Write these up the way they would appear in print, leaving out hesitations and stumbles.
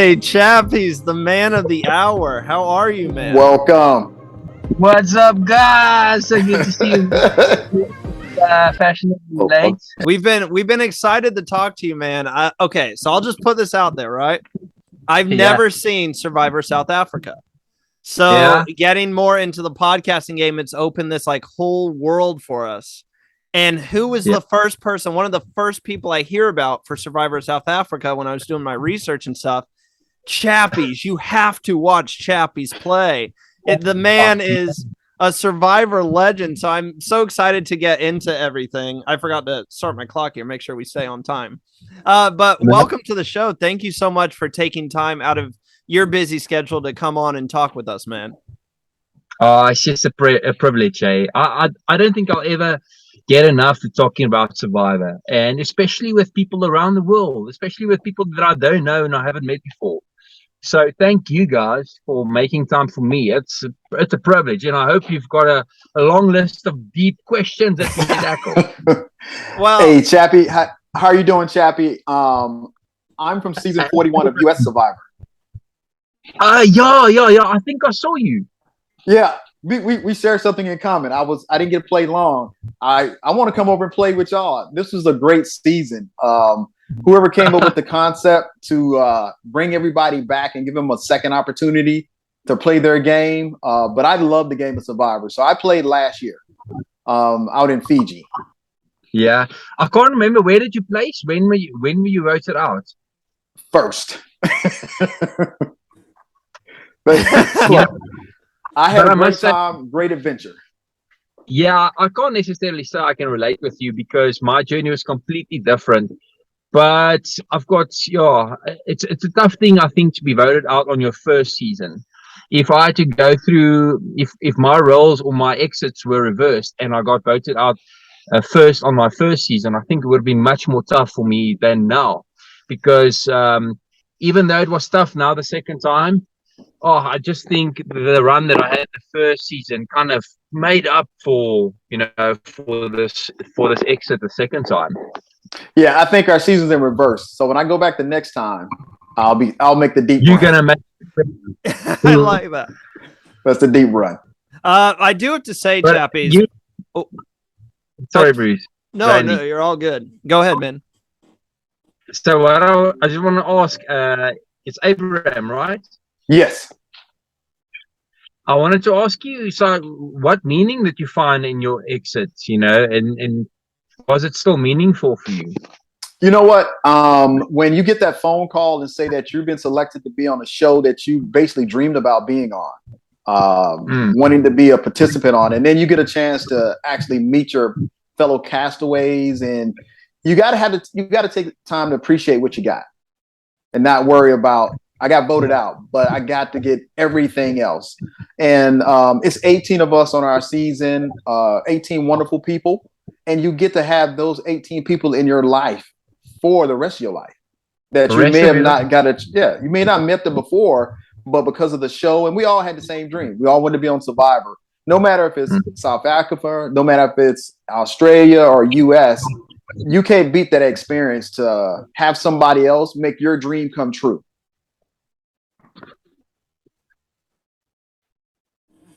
Dante, Chappies, the man of the hour. How are you, man? Welcome. What's up, guys? So good to see you. Fashionably late. We've been excited to talk to you, man. Okay, so I'll just put this out there, right? I've never seen Survivor South Africa. So getting more into the podcasting game, it's opened this like whole world for us. And who was the first person, one of the first people I hear about for Survivor South Africa when I was doing my research and stuff? Chappies. You have to watch Chappies play. The man is a Survivor legend, so I'm so excited to get into everything. I forgot to start my clock here, make sure we stay on time. But welcome to the show. Thank you so much for taking time out of your busy schedule to come on and talk with us, man. Oh, it's just a privilege, eh? I don't think I'll ever get enough to talking about Survivor, and especially with people around the world, especially with people that I don't know and I haven't met before. So thank you guys for making time for me. It's a privilege, and I hope you've got a long list of deep questions that we can tackle. Well, hey, Chappie, how are you doing, Chappie? I'm from season 41 of US Survivor. Yeah. I think I saw you. Yeah, we share something in common. I didn't get to play long. I want to come over and play with y'all. This was a great season. Whoever came up with the concept to bring everybody back and give them a second opportunity to play their game. But I love the game of Survivor. So I played last year out in Fiji. Yeah. I can't remember. Where did you place? When were you voted out? First. I had a great time, great adventure. Yeah, I can't necessarily say I can relate with you because my journey was completely different. But I've got, it's a tough thing, I think, to be voted out on your first season. If I had to go through, if my roles or my exits were reversed and I got voted out first on my first season, I think it would have been much more tough for me than now. Because even though it was tough now the second time, I just think the run that I had the first season kind of made up for this exit the second time. Yeah, I think our season's in reverse. So when I go back the next time, I'll make the deep. You're run. Gonna make. I like that. That's the deep run. I do have to say, Chappies. Sorry, Bruce. No, you're all good. Go ahead, man. So I just want to ask. It's Abraham, right? Yes. I wanted to ask you, so what meaning did you find in your exits, and was it still meaningful for you? You know what? When you get that phone call and say that you've been selected to be on a show that you basically dreamed about being on, wanting to be a participant on, and then you get a chance to actually meet your fellow castaways, and you got to take time to appreciate what you got and not worry about, I got voted out, but I got to get everything else. And it's 18 of us on our season, 18 wonderful people. And you get to have those 18 people in your life for the rest of your life that you may have not got you may not have met them before, but because of the show, and we all had the same dream. We all wanted to be on Survivor. No matter if it's South Africa, no matter if it's Australia or US, you can't beat that experience to have somebody else make your dream come true.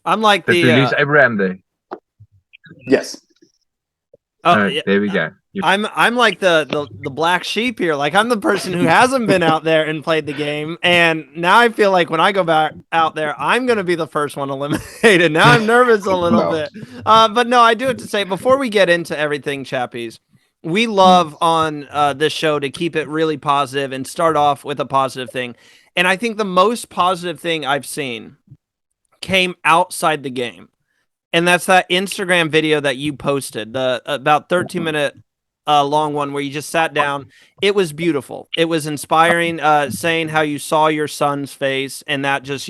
I'm like Did we lose Abraham there? Yes. Oh, there we go. I'm like the black sheep here. Like, I'm the person who hasn't been out there and played the game, and now I feel like when I go back out there, I'm going to be the first one eliminated. Now I'm nervous a little bit. But no, I do have to say, before we get into everything, Chappies, we love on this show to keep it really positive and start off with a positive thing. And I think the most positive thing I've seen came outside the game. And that's that Instagram video that you posted, the about 13-minute long one where you just sat down. It was beautiful. It was inspiring, saying how you saw your son's face, and that just,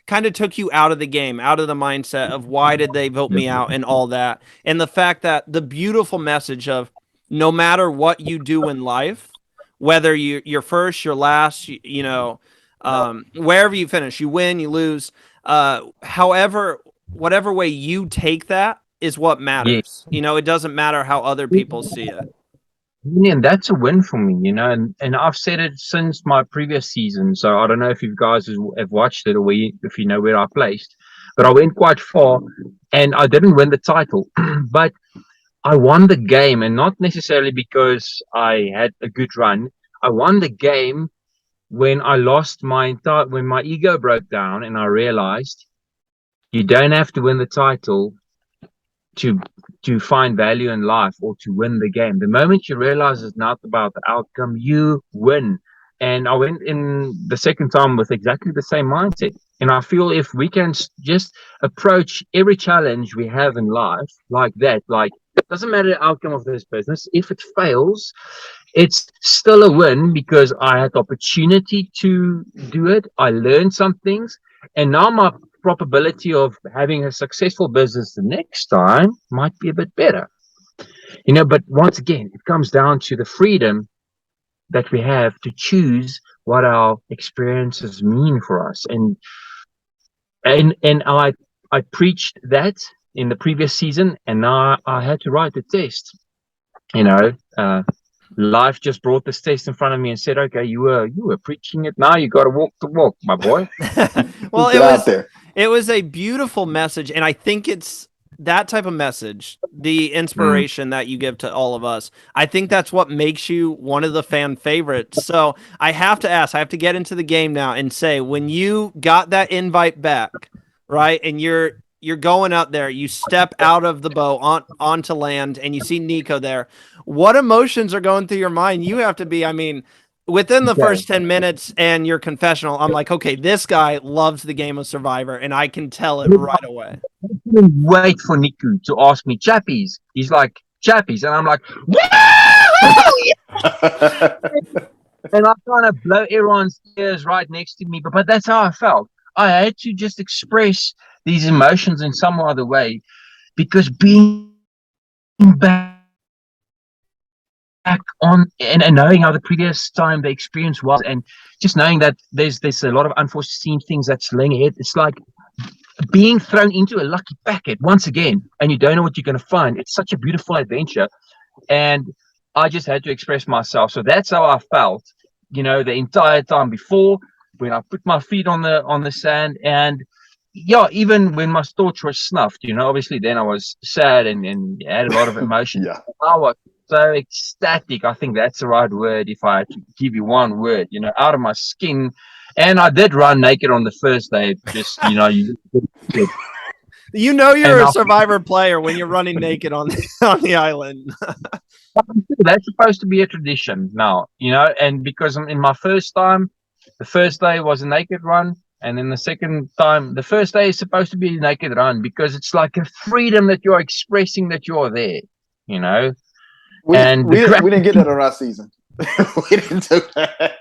kind of took you out of the game, out of the mindset of why did they vote me out and all that. And the fact that the beautiful message of no matter what you do in life, whether you're first, you're last, wherever you finish, you win, you lose, whatever way you take that is what matters. It doesn't matter how other people see it. And that's a win for me, and I've said it since my previous season. So I don't know if you guys have watched it, or if you know where I placed, but I went quite far, and I didn't win the title, but I won the game, and not necessarily because I had a good run. I won the game when I lost when my ego broke down, and I realized you don't have to win the title to find value in life or to win the game. The moment you realize it's not about the outcome, you win. And I went in the second time with exactly the same mindset. And I feel if we can just approach every challenge we have in life like that, like it doesn't matter the outcome of this business. If it fails, it's still a win because I had the opportunity to do it. I learned some things, and now my probability of having a successful business the next time might be a bit better. But once again, it comes down to the freedom that we have to choose what our experiences mean for us. And I preached that in the previous season, and now I had to write the test. Life just brought this test in front of me and said, "Okay, you were preaching it. Now you got to walk the walk, my boy." Well, Get out there. it was a beautiful message, and I think it's that type of message, the inspiration that you give to all of us. I think that's what makes you one of the fan favorites. So I have to ask, I have to get into the game now and say, when you got that invite back, right, and you're going out there, you step out of the boat onto land, and you see Nico there. What emotions are going through your mind? You have to be, I mean, within the Okay. first 10 minutes and your confessional, I'm like, okay, this guy loves the game of Survivor, and I can tell it right away. I couldn't wait for Niku to ask me Chappies. He's like, Chappies. And I'm like, woo! And I kind of blow everyone's ears right next to me. But that's how I felt. I had to just express these emotions in some other way, because being back on and knowing how the previous time the experience was, and just knowing that there's a lot of unforeseen things that's laying ahead. It's like being thrown into a lucky packet once again, and you don't know what you're going to find. It's such a beautiful adventure, and I just had to express myself. So that's how I felt, the entire time before, when I put my feet on the sand. And yeah, even when my torch was snuffed, obviously then I was sad and had a lot of emotion. Yeah. I was so ecstatic. I think that's the right word. If I had to give you one word, out of my skin. And I did run naked on the first day. Just, You're a Survivor player when you're running naked on the island. that's supposed to be a tradition now, and because in my first time, the first day was a naked run. And then the second time, the first day is supposed to be a naked run, because it's like a freedom that you're expressing that you're there, We and didn't get that on our season. We didn't do that.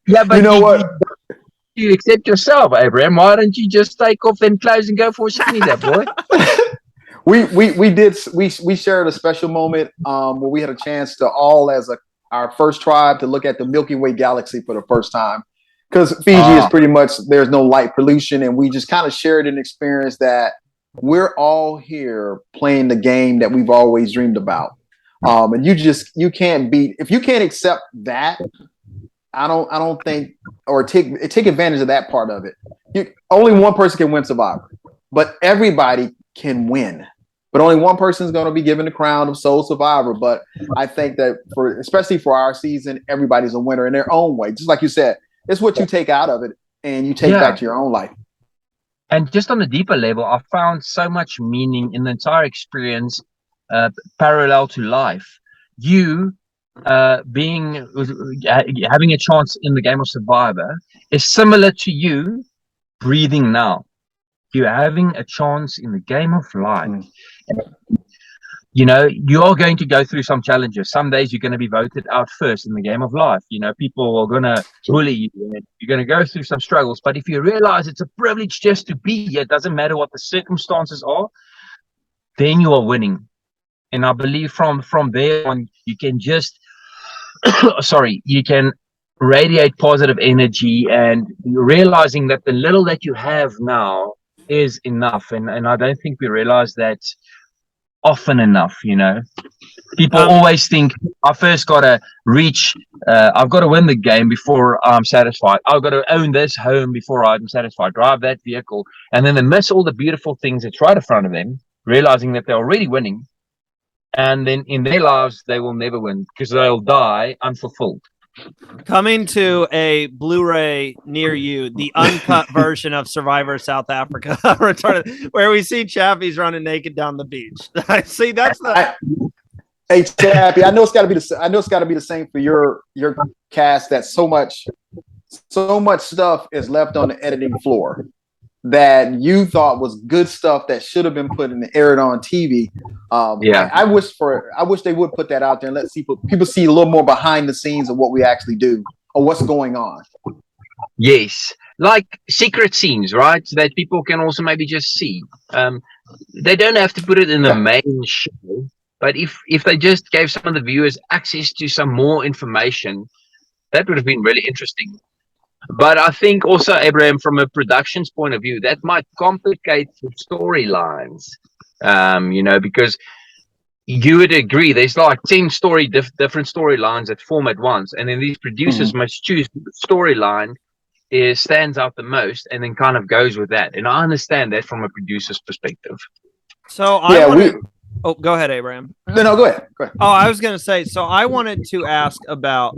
Yeah, but you know what? You accept yourself, Abraham. Why don't you just take off them clothes and go for a skinny dip, boy? we shared a special moment where we had a chance to all as our first tribe to look at the Milky Way galaxy for the first time, because Fiji is pretty much, there's no light pollution, and we just kind of shared an experience that we're all here playing the game that we've always dreamed about. And you can't beat, if you can't accept that. I don't think, or take advantage of that part of it. Only one person can win Survivor, but everybody can win. But only one person is going to be given the crown of sole survivor. But I think that especially for our season, everybody's a winner in their own way. Just like you said, it's what you take out of it and you take back to your own life. And just on a deeper level, I found so much meaning in the entire experience, parallel to life. You having a chance in the game of Survivor is similar to you breathing now. You're having a chance in the game of life. You're going to go through some challenges. Some days you're going to be voted out first in the game of life. People are going to bully you. You're going to go through some struggles. But if you realize it's a privilege just to be here, it doesn't matter what the circumstances are, then you are winning. And I believe from there on, you can just you can radiate positive energy, and realizing that the little that you have now is enough. And I don't think we realize that often enough, People Um, always think I first got to reach, I've got to win the game before I'm satisfied. I've got to own this home before I'm satisfied, drive that vehicle. And then they miss all the beautiful things that's right in front of them, realizing that they're already winning. And then in their lives, they will never win because they'll die unfulfilled. Coming to a Blu-ray near you, the uncut version of Survivor South Africa, where we see Chappies running naked down the beach. See, that's the. Hey, Chappie, I know it's got to be the same for your cast. That so much stuff is left on the editing floor that you thought was good stuff that should have been put in the aired on TV. I wish they would put that out there and let people see a little more behind the scenes of what we actually do or what's going on. Yes, like secret scenes, right? So that people can also maybe just see. They don't have to put it in the main show, but if they just gave some of the viewers access to some more information, that would have been really interesting. But I think also, Abraham, from a production's point of view, that might complicate the storylines, because you would agree there's like 10 different storylines that form at once. And then these producers must choose the storyline stands out the most and then kind of goes with that. And I understand that from a producer's perspective. So go ahead, Abraham. No, go ahead. Oh, I was going to say, so I wanted to ask about,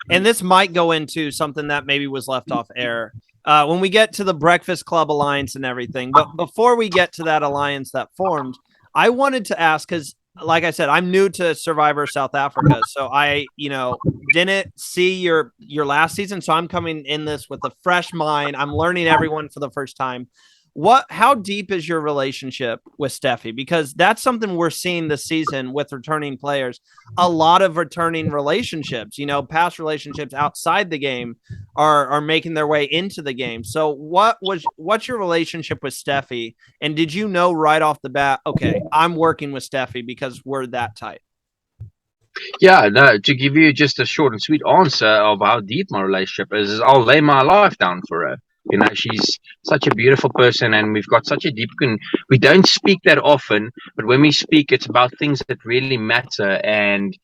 and this might go into something that maybe was left off air when we get to the Breakfast Club Alliance and everything. But before we get to that alliance that formed, I wanted to ask, because like I said, I'm new to Survivor South Africa. So I, didn't see your last season. So I'm coming in this with a fresh mind. I'm learning everyone for the first time. How deep is your relationship with Steffi? Because that's something we're seeing this season with returning players. A lot of returning relationships, past relationships outside the game are making their way into the game. So what's your relationship with Steffi? And did you know right off the bat, okay, I'm working with Steffi because we're that tight? Yeah, no, to give you just a short and sweet answer of how deep my relationship is I'll lay my life down for her. She's such a beautiful person and we've got such a deep we don't speak that often, but when we speak, it's about things that really matter. And,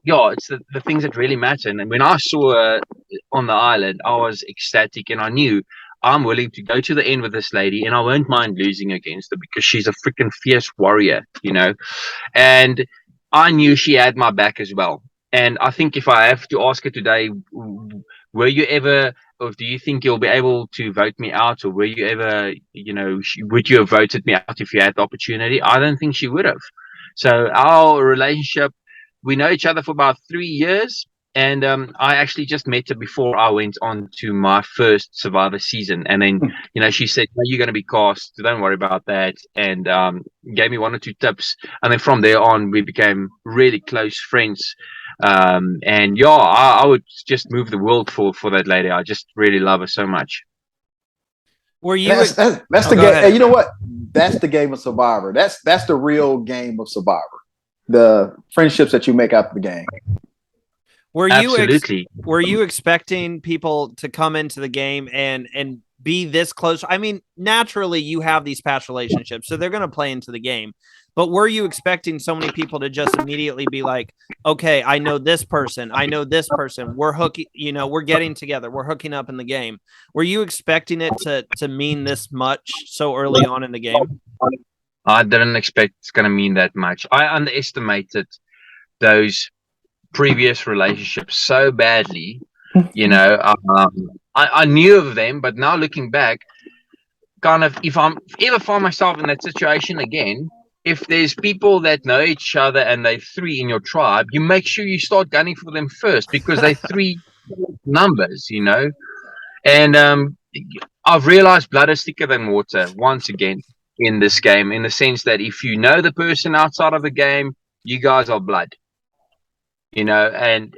it's the things that really matter. And when I saw her on the island, I was ecstatic and I knew I'm willing to go to the end with this lady and I won't mind losing against her because she's a freaking fierce warrior, and I knew she had my back as well. And I think if I have to ask her today, were you ever, or do you think you'll be able to vote me out, or were you ever, would you have voted me out if you had the opportunity? I don't think she would have. So our relationship, we know each other for about 3 years. And I actually just met her before I went on to my first Survivor season. And then, she said, no, you're going to be cast. Don't worry about that. And gave me 1 or 2 tips. And then from there on, we became really close friends. I would just move the world for that lady. I just really love her so much. Were you? That's the game. Hey, you know what? That's the game of Survivor. That's the real game of Survivor. The friendships that you make after the game. Were you expecting people to come into the game and be this close? I mean, naturally you have these past relationships, so they're going to play into the game. But were you expecting so many people to just immediately be like, okay, I know this person. We're hooking, we're getting together. We're hooking up in the game. Were you expecting it to mean this much so early on in the game? I didn't expect it's going to mean that much. I underestimated those previous relationships so badly. I knew of them, but now looking back, kind of, if I'm ever find myself in that situation again, if there's people that know each other and they're 3 in your tribe, you make sure you start gunning for them first because they're 3 numbers, And I've realized blood is thicker than water once again in this game, in the sense that if you know the person outside of the game, you guys are blood. And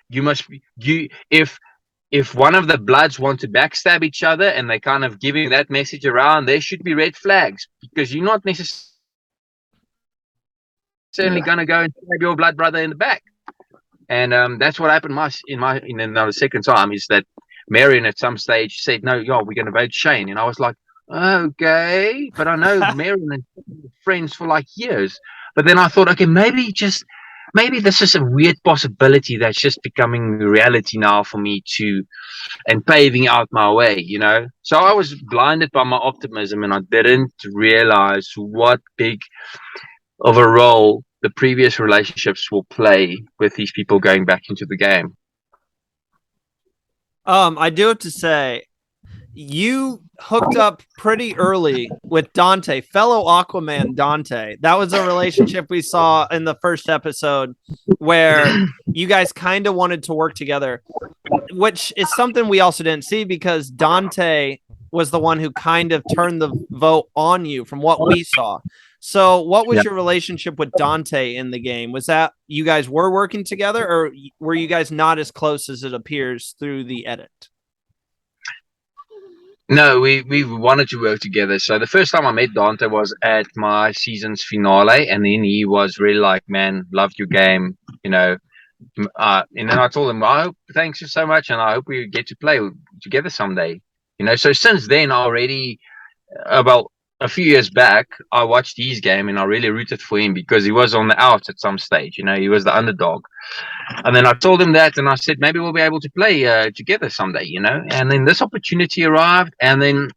you must if one of the bloods want to backstab each other and they kind of giving that message around, there should be red flags because you're not necessarily going to go and stab your blood brother in the back. And that's what happened in the second time is that Marion at some stage said, no, we're going to vote Shane. And I was like, okay, but I know Marilyn and friends for like years. But then I thought, okay, maybe this is a weird possibility that's just becoming reality now for me to and paving out my way, you know. So I was blinded by my optimism, and I didn't realize what big of a role the previous relationships will play with these people going back into the game. I do have to say, you hooked up pretty early with Dante, fellow Aquaman Dante. That was a relationship we saw in the first episode where you guys kind of wanted to work together, which is something we also didn't see because Dante was the one who kind of turned the vote on you from what we saw. So what was your relationship with Dante in the game? Was that you guys were working together, or were you guys not as close as it appears through the edit? No, we wanted to work together. So the first time I met Dante was at my season's finale, and then he was really like, "Man, loved your game," you know. And then I told him, "I hope, thanks so much, and I hope we get to play together someday." You know, so since then, already about a few years back, I watched his game and I really rooted for him because he was on the outs at some stage. You know, he was the underdog. And then I told him that, and I said, maybe we'll be able to play together someday, you know. And then this opportunity arrived, and then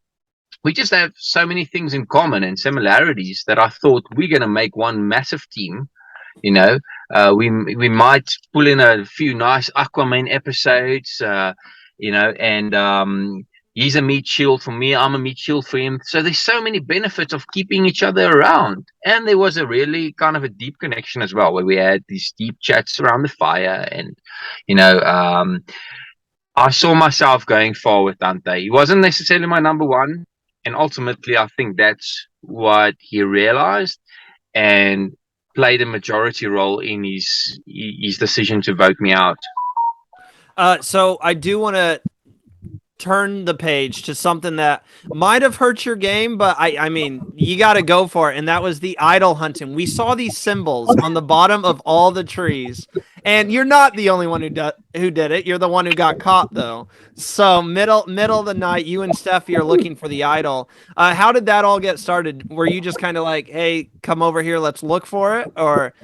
we just have so many things in common and similarities that I thought we're going to make one massive team. You know, we might pull in a few nice Aquaman episodes, you know, and he's a meat shield for me. I'm a meat shield for him. So there's so many benefits of keeping each other around. And there was a really kind of a deep connection as well, where we had these deep chats around the fire. And, you know, I saw myself going far with Dante. He wasn't necessarily my number one. And ultimately, I think that's what he realized and played a majority role in his decision to vote me out. So I do want to turn the page to something that might have hurt your game, but I mean, you got to go for it. And that was the idol hunting. We saw these symbols on the bottom of all the trees, and you're not the only one who did it. You're the one who got caught, though. So middle of the night, you and Steffi are looking for the idol. How did that all get started? Were you just kind of like, hey, come over here, let's look for it? Or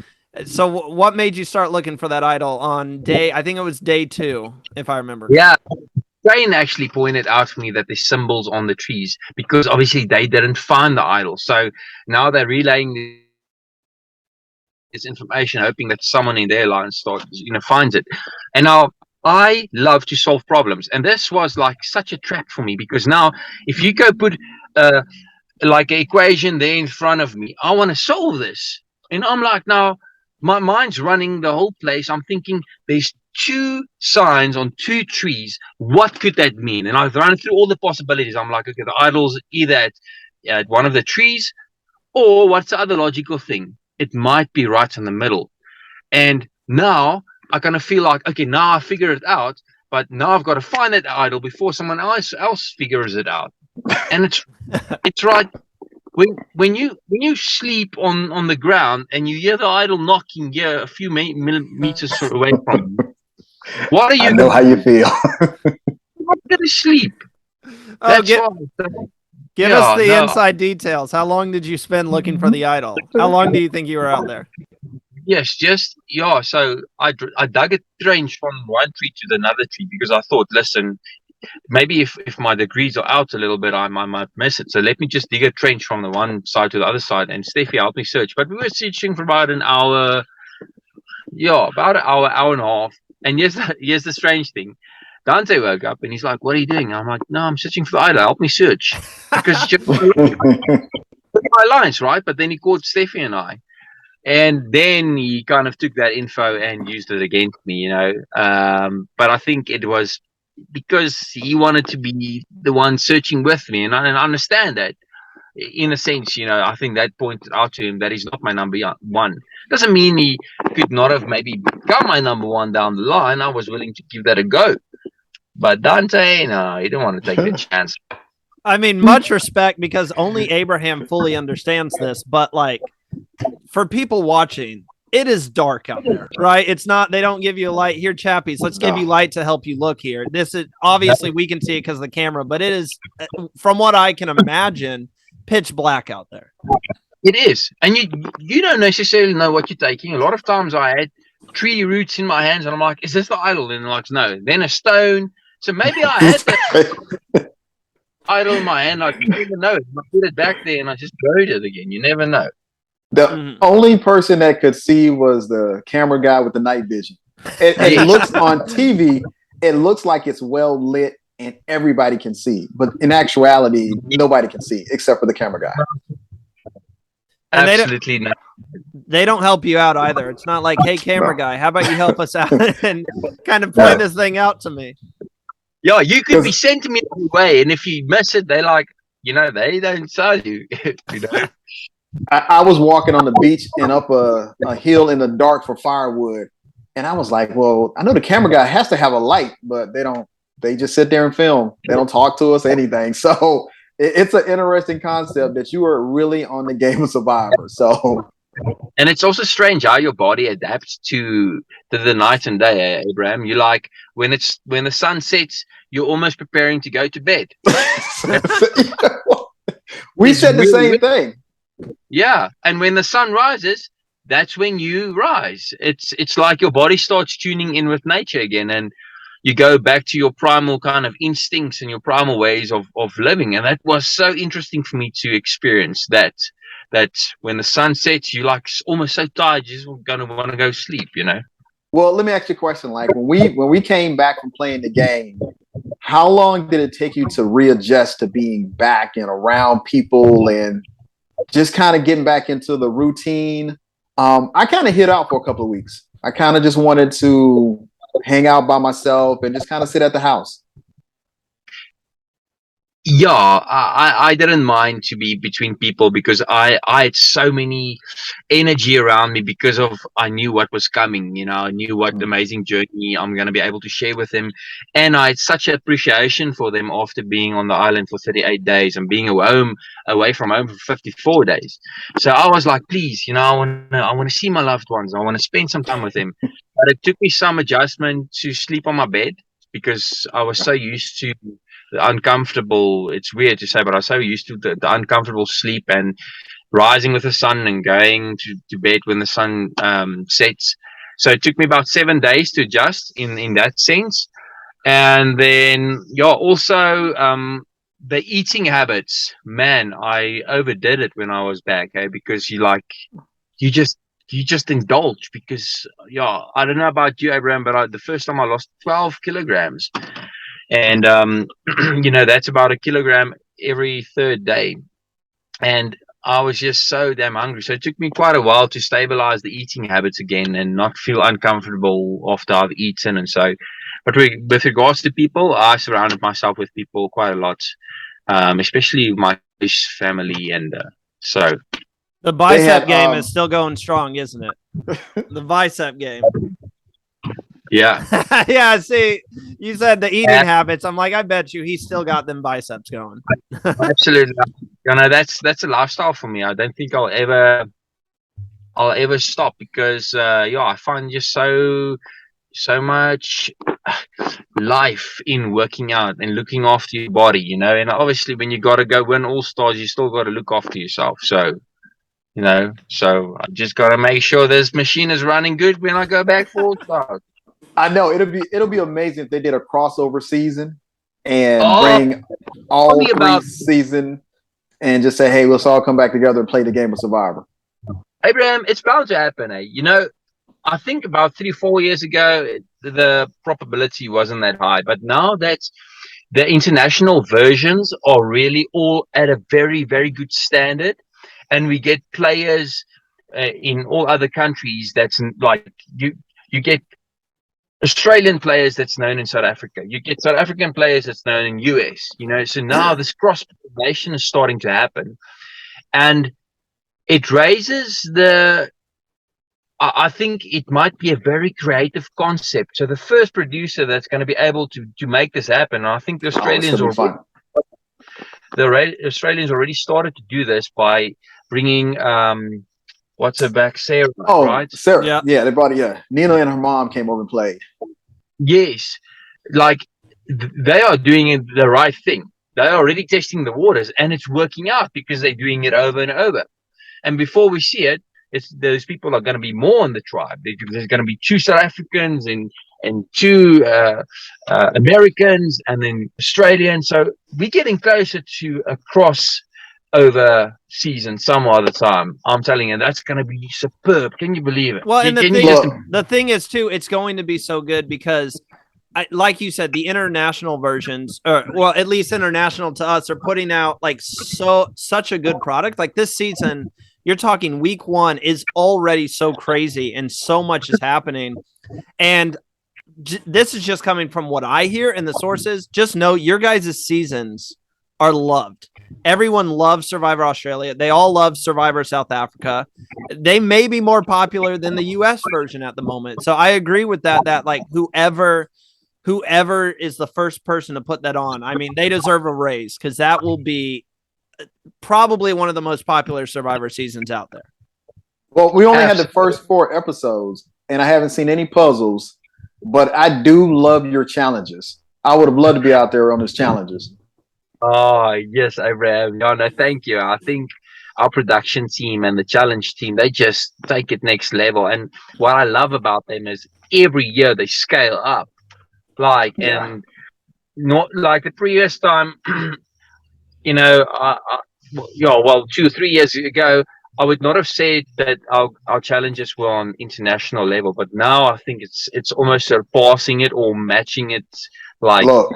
so what made you start looking for that idol on I think it was day 2, if I remember. Yeah. Jane actually pointed out to me that there's symbols on the trees because obviously they didn't find the idol. So now they're relaying this information, hoping that someone in their line finds it. And now I love to solve problems, and this was like such a trap for me because now if you go put like an equation there in front of me, I want to solve this, and I'm like, now my mind's running the whole place. I'm thinking there's 2 signs on 2 trees. What could that mean? And I've run through all the possibilities. I'm like, okay, the idol's either at one of the trees, or what's the other logical thing? It might be right in the middle. And now I kind of feel like, okay, now I figure it out, but now I've got to find that idol before someone else figures it out. And it's right. When you sleep on the ground and you hear the idol knocking here a few meters away from you, what are you? I know how you feel. I'm gonna sleep. Oh, give us the inside details. How long did you spend looking for the idol? How long do you think you were out there? Yes, so I dug a trench from one tree to another tree because I thought, listen, maybe if my degrees are out a little bit, I might miss it. So let me just dig a trench from the one side to the other side. And Steffi helped me search. But we were searching for about an hour. Yeah, about an hour and a half. And here's the strange thing. Dante woke up and he's like, what are you doing? I'm like, no, I'm searching for the idol. Help me search. Because just my lines, right? But then he called Steffi and I. And then he kind of took that info and used it against me, you know. But I think it was because he wanted to be the one searching with me. And I understand that. In a sense, you know, I think that pointed out to him that he's not my number one. Doesn't mean he could not have maybe become my number one down the line. I was willing to give that a go. But Dante, no, he didn't want to take the chance. I mean, much respect because only Abraham fully understands this. But like, for people watching, it is dark out there, right? It's not, they don't give you a light here, Chappies. Let's give you light to help you look here. This is obviously we can see it because of the camera, but it is, from what I can imagine, pitch black out there. It is, and you don't necessarily know what you're taking. A lot of times I had tree roots in my hands, and I'm like, "Is this the idol?" And like, no. Then a stone. So maybe I had that idol in my hand. I didn't even know. I put it back there, and I just buried it again. You never know. The only person that could see was the camera guy with the night vision. It looks on TV, it looks like it's well lit and everybody can see. But in actuality, nobody can see except for the camera guy. And absolutely not. They don't help you out either. It's not like, hey, camera guy, how about you help us out and kind of point this thing out to me? Yeah, you could be centimeters away, and if you miss it, they like, they don't tell you. I was walking on the beach and up a hill in the dark for firewood, and I was like, well, I know the camera guy has to have a light, but they don't. They just sit there and film. They don't talk to us, anything. So it's an interesting concept that you are really on the game of Survivor. So, and it's also strange how your body adapts to the night and day, Abraham. You like when the sun sets, you're almost preparing to go to bed. We said the same thing. Yeah, and when the sun rises, that's when you rise. It's like your body starts tuning in with nature again, and you go back to your primal kind of instincts and your primal ways of living. And that was so interesting for me to experience that when the sun sets, you like almost so tired, you're just gonna want to go sleep, Well, let me ask you a question. Like when we came back from playing the game, how long did it take you to readjust to being back and around people and just kind of getting back into the routine? I kind of hid out for a couple of weeks. I kind of just wanted to hang out by myself and just kind of sit at the house. Yeah, I didn't mind to be between people because I had so many energy around me because of I knew what was coming, I knew what amazing journey I'm going to be able to share with them. And I had such appreciation for them after being on the island for 38 days and being away from home for 54 days. So I was like, please, I want to see my loved ones. I want to spend some time with them. But it took me some adjustment to sleep on my bed because I was so used to the uncomfortable, it's weird to say, but I was so used to the uncomfortable sleep and rising with the sun and going to bed when the sun sets. So it took me about 7 days to adjust in that sense. And then, also the eating habits, man, I overdid it when I was back, because you just indulge because, I don't know about you, Abraham, but the first time I lost 12 kilograms. And, that's about a kilogram every third day. And I was just so damn hungry. So it took me quite a while to stabilize the eating habits again and not feel uncomfortable after I've eaten. And so, but with regards to people, I surrounded myself with people quite a lot, especially my family. And so. The bicep game is still going strong, isn't it? The bicep game. Yeah. Yeah, see, you said the eating habits. I'm like, I bet you he's still got them biceps going. Absolutely. That's a lifestyle for me. I don't think I'll ever stop because I find just so much life in working out and looking after your body, and obviously when you got to go win All-Stars, you still got to look after yourself. So so I just got to make sure this machine is running good when I go back for All-Stars. I know it'll be amazing if they did a crossover season and bring all three season and just say, hey, let's all come back together and play the game of Survivor. Abraham, it's bound to happen. I think about 3-4 years ago, the probability wasn't that high, but now that the international versions are really all at a very, very good standard, and we get players in all other countries that's like you get Australian players that's known in South Africa. You get South African players that's known in US, so now this cross-pollination is starting to happen. And it raises I think it might be a very creative concept. So the first producer that's going to be able to make this happen, I think the Australians Australians already started to do this by bringing what's her back, Sarah, Oh, right? Sarah. Yeah, they brought it. Yeah, Nina and her mom came over and played. Yes, like they are doing it the right thing. They're already testing the waters, and it's working out because they're doing it over and over. And before we see it, those people are going to be more in the tribe. There's going to be 2 South Africans and 2 Americans, and then Australians. So we're getting closer to a crossover season some other time. I'm telling you, that's going to be superb. Can you believe it? Well, and Can the thing is too, it's going to be so good because, like you said, the international versions, or well, at least international to us, are putting out like such a good product. Like this season, you're talking week 1 is already so crazy and so much is happening. And this is just coming from what I hear and the sources. Just know your guys' seasons are loved. Everyone loves Survivor Australia. They all love Survivor South Africa. They may be more popular than the US version at the moment. So I agree with that like whoever is the first person to put that on, I mean, they deserve a raise because that will be probably one of the most popular Survivor seasons out there. Well, we only had the first 4 episodes, and I haven't seen any puzzles, but I do love your challenges. I would have loved to be out there on those challenges. Oh, yes, Abraham. No, thank you. I think our production team and the challenge team, they just take it next level. And what I love about them is every year they scale up. And not like the previous time, 2 or 3 years ago, I would not have said that our challenges were on international level, but now I think it's almost surpassing it or matching it. Look,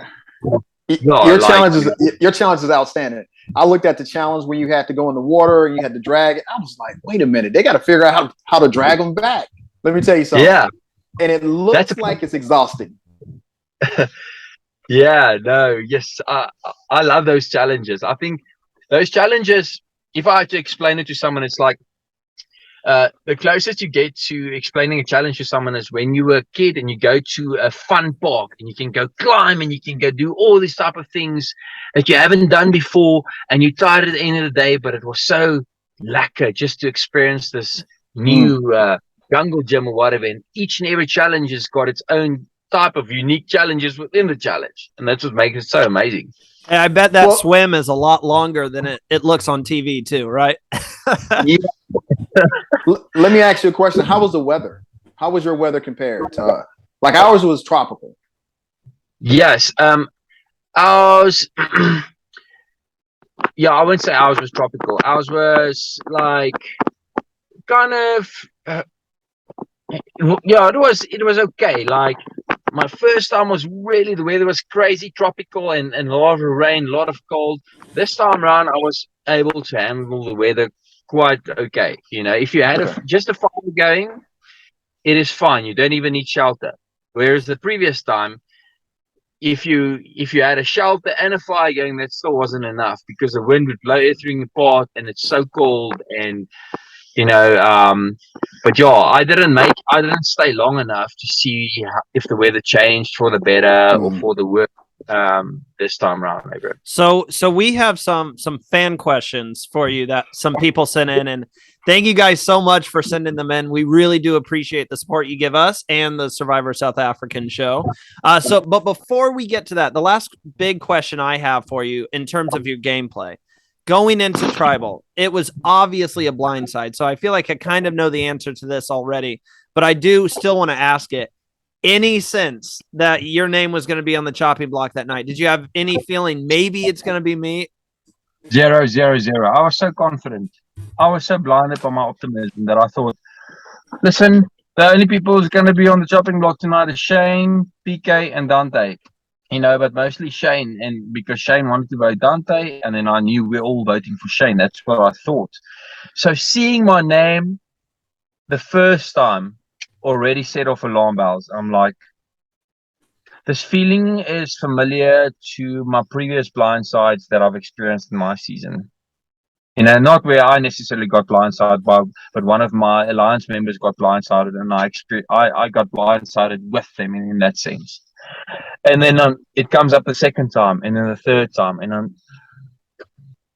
your challenge is outstanding. I looked at the challenge when you had to go in the water and you had to drag it. I was like, wait a minute, they got to figure out how to drag them back. Let me tell you something. Yeah, and it looks like it's exhausting. Yeah, no, yes, I love those challenges. I think those challenges, if I had to explain it to someone, it's like the closest you get to explaining a challenge to someone is when you were a kid and you go to a fun park and you can go climb and you can go do all these type of things that you haven't done before, and you're tired at the end of the day, but it was so lekker just to experience this new jungle gym or whatever. And each and every challenge has got its own type of unique challenges within the challenge, and that's what makes it so amazing. And I bet that swim is a lot longer than it looks on TV too, right? Yeah. Let me ask you a question. How was the weather? How was your weather compared to like ours was tropical? Yes. Ours yeah, I wouldn't say ours was tropical. Ours was like kind of it was okay. Like my first time was really, the weather was crazy tropical and a lot of rain, a lot of cold. This time around, I was able to handle the weather quite okay. If you had just a fire going, it is fine. You don't even need shelter. Whereas the previous time, if you had a shelter and a fire going, that still wasn't enough because the wind would blow everything apart and it's so cold. And but yeah, I didn't stay long enough to see if the weather changed for the better or for the worse this time around, maybe. So we have some fan questions for you that some people sent in, and thank you guys so much for sending them in. We really do appreciate the support you give us and the Survivor South African show. But before we get to that, the last big question I have for you in terms of your gameplay. Going into Tribal, it was obviously a blindside, so I feel like I kind of know the answer to this already, but I do still want to ask it. Any sense that your name was going to be on the chopping block that night? Did you have any feeling maybe it's going to be me? 0-0-0. I was so confident. I was so blinded by my optimism that I thought, listen, the only people who's going to be on the chopping block tonight is Shane, PK, and Dante. But mostly Shane, and because Shane wanted to vote Dante, and then I knew we're all voting for Shane. That's what I thought. So seeing my name the first time already set off alarm bells. I'm like, this feeling is familiar to my previous blindsides that I've experienced in my season. Not where I necessarily got blindsided by, but one of my alliance members got blindsided, and I got blindsided with them in that sense. And then it comes up the second time, and then the third time, and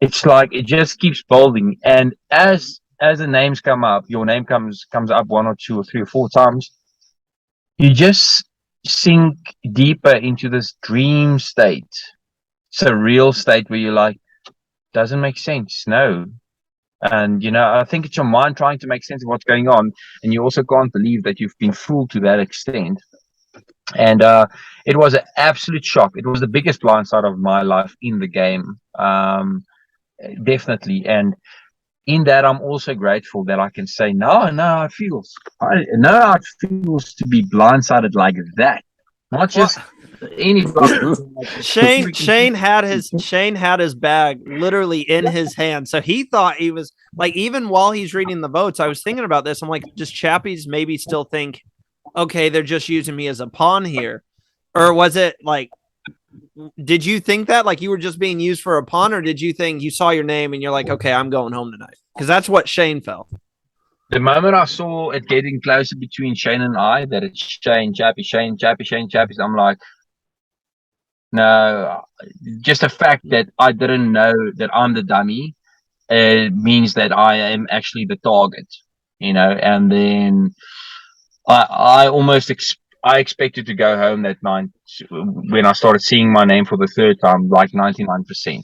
it's like it just keeps building. And as as the names come up, your name comes up 1 or 2 or 3 or 4 times, you just sink deeper into this dream state, surreal state where you're like, doesn't make sense. No. And, I think it's your mind trying to make sense of what's going on. And you also can't believe that you've been fooled to that extent. And it was an absolute shock. It was the biggest blindside of my life in the game. Definitely. And in that, I'm also grateful that I can say, no, it feels to be blindsided like that. Not just anybody. Shane had his bag literally in his hand, so he thought he was like, even while he's reading the votes, I was thinking about this. I'm like, does Chappies maybe still think, okay, they're just using me as a pawn here, or was it like, did you think that like you were just being used for a pawn, or did you think you saw your name and you're like, okay, I'm going home tonight? Because that's what Shane felt. The moment I saw it getting closer between Shane and I, that it's Shane, Chappies, Chappies, I'm like, no, just the fact that I didn't know that I'm the dummy means that I am actually the target, and then I almost I expected to go home that night when I started seeing my name for the third time, like 99%.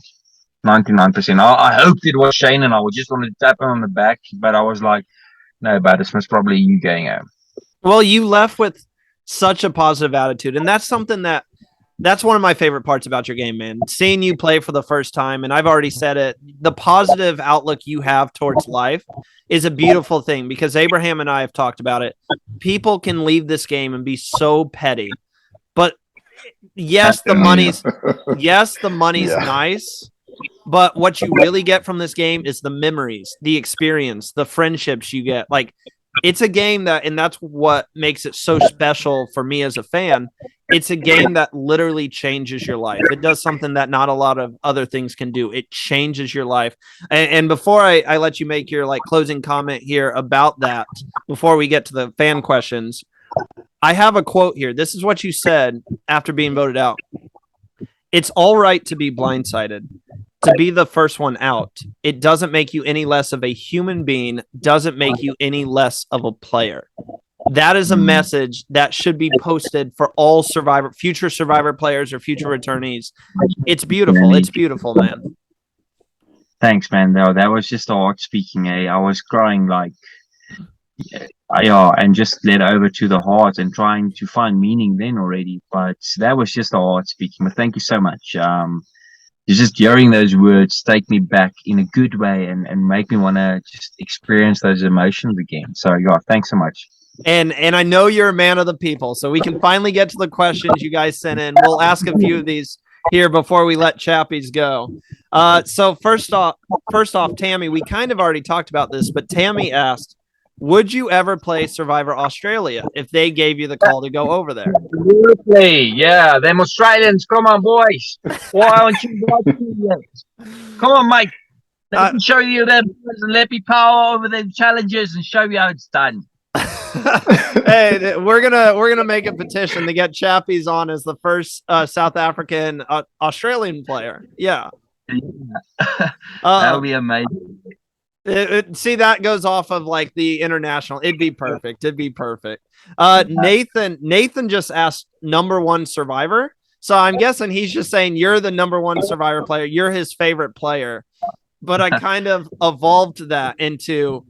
99%. I hoped it was Shane and I would just want to tap him on the back, but I was like, no, but it's most probably you going home. Well, you left with such a positive attitude, and that's something that's one of my favorite parts about your game, man. Seeing you play for the first time, and I've already said it, the positive outlook you have towards life is a beautiful thing, because Abraham and I have talked about it. People can leave this game and be so petty, but yes, the money's nice, but what you really get from this game is the memories, the experience, the friendships you get. Like, it's a game and that's what makes it so special for me as a fan. It's a game that literally changes your life. It does something that not a lot of other things can do. It changes your life. And before I let you make your like closing comment here about that, before we get to the fan questions, I have a quote here. This is what you said after being voted out. It's all right to be blindsided, to be the first one out. It doesn't make you any less of a human being, doesn't make you any less of a player. That is a message that should be posted for all future Survivor players or future returnees. It's beautiful. It's beautiful, man. Thanks, man. No, that was just the heart speaking. I was crying like, and just led over to the heart and trying to find meaning then already. But that was just the heart speaking. But thank you so much. Just hearing those words take me back in a good way and make me want to just experience those emotions again. So yeah, thanks so much. And I know you're a man of the people, so we can finally get to the questions you guys sent in. We'll ask a few of these here before we let Chappies go. So first off, Tammy, we kind of already talked about this, but Tammy asked, would you ever play Survivor Australia if they gave you the call to go over there? Absolutely, yeah. Them Australians, come on, boys. Why aren't you watching yet? Come on, Mike. Let me show you them Leppy power over the challenges and show you how it's done. Hey, we're gonna make a petition to get Chappies on as the first South African Australian player. Yeah, that would be amazing. See, that goes off of like the international. It'd be perfect. Nathan just asked number one Survivor, so I'm guessing he's just saying you're the number one Survivor player. You're his favorite player, but I kind of evolved that into,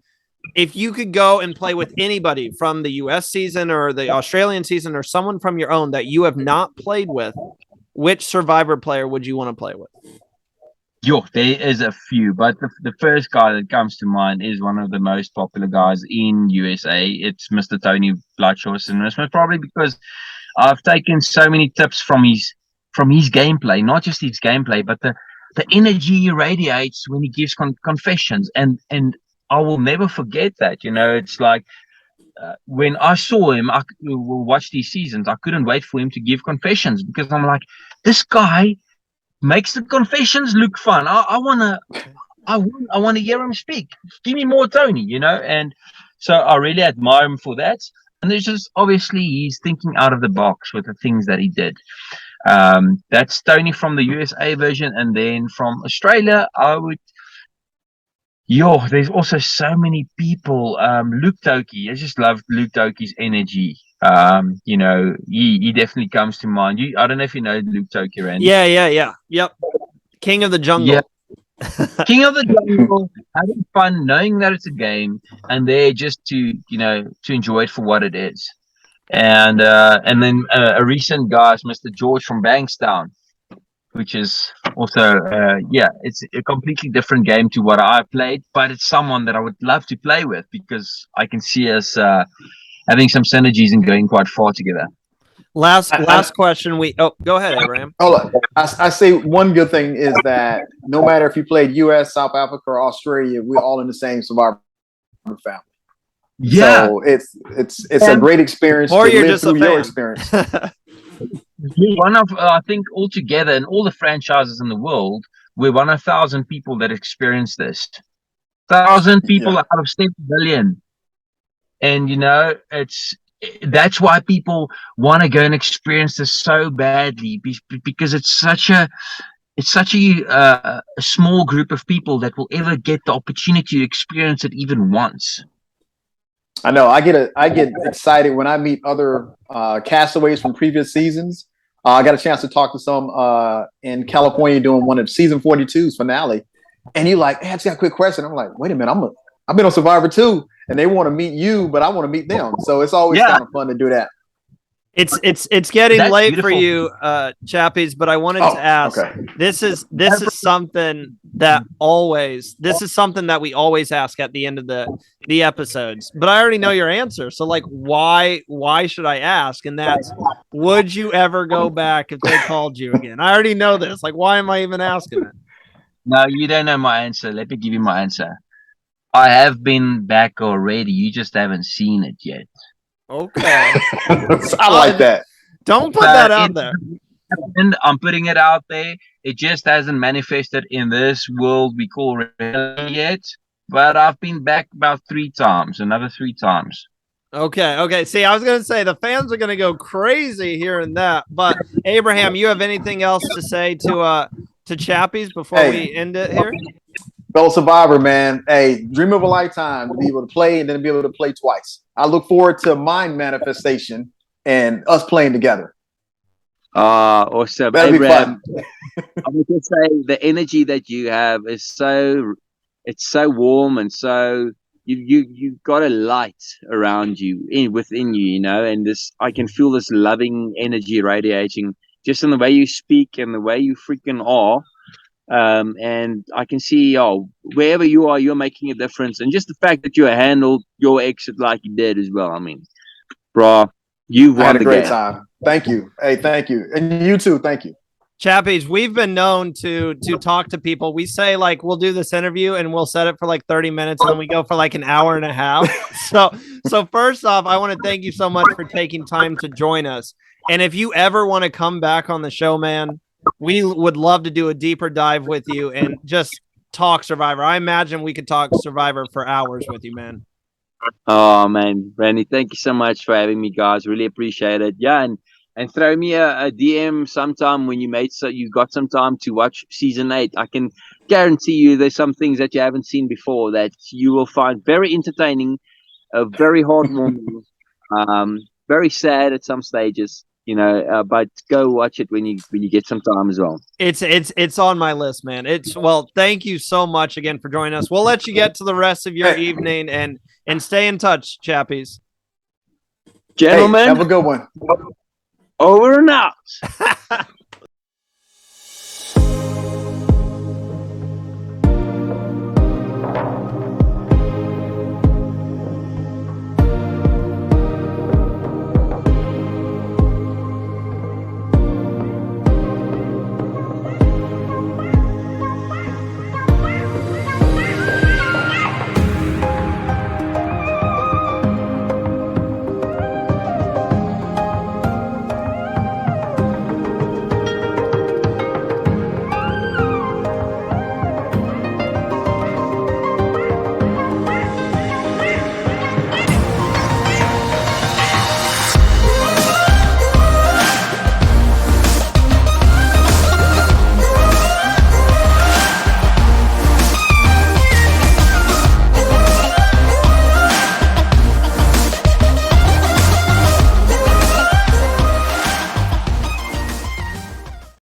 if you could go and play with anybody from the US season or the Australian season or someone from your own that you have not played with, which Survivor player would you want to play with? Yo, there is a few, but the first guy that comes to mind is one of the most popular guys in USA. It's Mr. Tony Bloodshorse, and it's probably because I've taken so many tips from his gameplay, not just his gameplay, but the energy he radiates when he gives confessions, and I will never forget that. It's like when I saw him, I watched these seasons. I couldn't wait for him to give confessions because I'm like, this guy makes the confessions look fun. I want to hear him speak. Give me more Tony, And so I really admire him for that. And there's just obviously he's thinking out of the box with the things that he did. That's Tony from the USA version, and then from Australia, I would. there's also so many people. Luke Toki, I just love Luke Toki's energy. He definitely comes to mind. I don't know if you know Luke Toki, Randy. Yeah. Yep. King of the jungle. Yeah. King of the jungle, having fun, knowing that it's a game, and there just to enjoy it for what it is. And then a recent guy is Mr. George from Bankstown, which is also it's a completely different game to what I played, but it's someone that I would love to play with because I can see us having some synergies and going quite far together. Last question. Go ahead, Abraham. Hold on. I say one good thing is that no matter if you played U.S., South Africa, or Australia, we're all in the same Survivor family. Yeah. So it's a great experience or to you're live just through a fan. your experience. One of I think altogether in all the franchises in the world, we're 1,000 people that experience this. 1,000 people out of 7 billion, and that's why people want to go and experience this so badly because it's such a small group of people that will ever get the opportunity to experience it even once. I know. I get excited when I meet other castaways from previous seasons. I got a chance to talk to some in California doing one of season 42's finale, and you like, hey, I just got a quick question. I'm like, wait a minute, I've been on Survivor too, and they want to meet you, but I want to meet them. So it's always kind of fun to do that. It's getting That's late beautiful. for you, Chappies, but I wanted to ask. Okay. This is something that we always ask at the end of the episodes. But I already know your answer. So like, why should I ask? And that's, would you ever go back if they called you again? I already know this. Like, why am I even asking it? No, you don't know my answer. Let me give you my answer. I have been back already. You just haven't seen it yet. Okay. I like that. Don't put that out there. And I'm putting it out there. It just hasn't manifested in this world we call reality yet. But I've been back about 3 times, another 3 times. Okay. See, I was going to say the fans are going to go crazy hearing that. But Abraham, you have anything else to say to Chappies before we end it here? Fellow Survivor, man. Hey, dream of a lifetime to be able to play and then be able to play twice. I look forward to mine manifestation and us playing together. Awesome. That'll be fun. I would just say the energy that you have is so warm, and so you've got a light around you, within you, and this, I can feel this loving energy radiating just in the way you speak and the way you freaking are. And I can see, wherever you are, you're making a difference. And just the fact that you handled your exit like you did as well. I mean, bro, you've won the game. I had a great time. Thank you. Hey, thank you. And you too. Thank you. Chappies, we've been known to talk to people. We say, like, we'll do this interview and we'll set it for like 30 minutes and then we go for like an hour and a half. So first off, I want to thank you so much for taking time to join us. And if you ever want to come back on the show, man, we would love to do a deeper dive with you and just talk Survivor. I imagine we could talk Survivor for hours with you, man. Oh, man, Randy, thank you so much for having me, guys. Really appreciate it. Yeah, and throw me a DM sometime when you got some time to watch season 8. I can guarantee you there's some things that you haven't seen before that you will find very entertaining, very heartwarming, very sad at some stages. But go watch it when you get some time as well. It's on my list, man. Thank you so much again for joining us. We'll let you get to the rest of your evening and stay in touch, Chappies. Gentlemen, have a good one. Over and out.